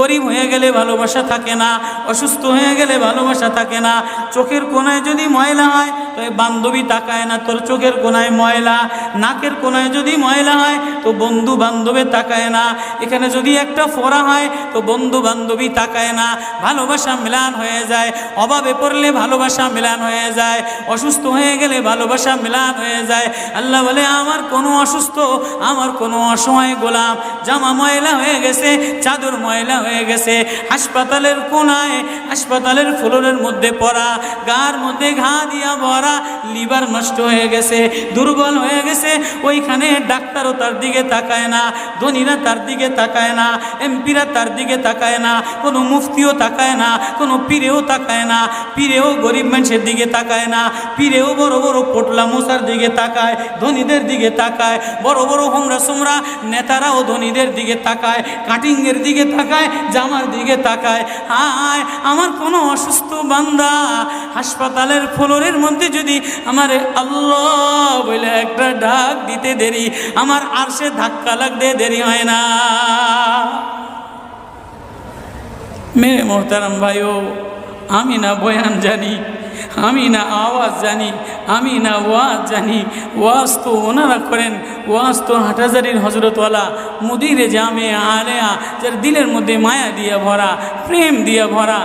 গরিব হয়ে গেলে ভালোবাসা থাকে না, অসুস্থ হয়ে গেলে ভালোবাসা থাকে না। চোখের কোণায় যদি ময়লা হয় তো বান্ধবী তাকায় না তোর চোখের কোণায় ময়লা, নাকের কোণায় যদি ময়লা হয় তো বন্ধু বান্ধবে তাকায় না, এখানে যদি একটা ফোড়া হয় তো বন্ধু বান্ধবী তাকায় না। ভালোবাসা মিলান হয়ে যায়, অভাবে পড়লে ভালোবাসা মিলান হয়ে যায়, অসুস্থ হয়ে গেলে ভালোবাসা মিলান হয়ে যায়। আল্লাহ বলে আমার কোনো অসুস্থ, আমার কোনো অসহায় গোলাম জামা ময়লা হয়ে গেছে, চাদর ময়লা হয়ে গেছে, হাসপাতালের কোনায় হাসপাতালের ফ্লোরের মধ্যে পড়া, গার মধ্যে ঘা দিয়া ভরা, লিভার নষ্ট হয়ে গেছে, দুর্বল হয়ে গেছে, ওইখানে ডাক্তারও তার দিকে তাকায় না, ধনীরা তার দিকে তাকায় না, এমপিরা তার দিকে তাকায় না, কোনো মুফতিও তাকায় না, কোনো পীরেও তাকায় না, পীরেও গরিব মানুষের দিকে তাকায় না, পীরেও বড় বড় পোটলা মশার দিকে তাকায়, ধনীদের দিকে তাকায়, বড় বড় হোমরা সোমরা নেতারাও ধনীদের দিকে তাকায়, কাটিংয়ের দিকে তাকায়, জামার দিকে তাকায়। হায় আমার কোনো অসুস্থ বান্দা হাসপাতালের ফ্লোরের মধ্যে যদি আমার আল্লাহ বলে একটা ডাক দিতে দেরি, আমার আরশে ধাক্কা লাগতে দেরি হয় না। মেরে মোহতারাম ভাইও, আমি না বয়ান জানি, আমি না আওয়াজ জানি, আমি না ওয়াজ জানি, ওয়াজ তো ওনারা করেন, ওয়াজ তো হাটহাজারির হজরতওয়ালা মুদিরে জামে আলেয়া, যার দিলের মধ্যে মায়া দিয়ে ভরা, প্রেম দিয়ে ভরা।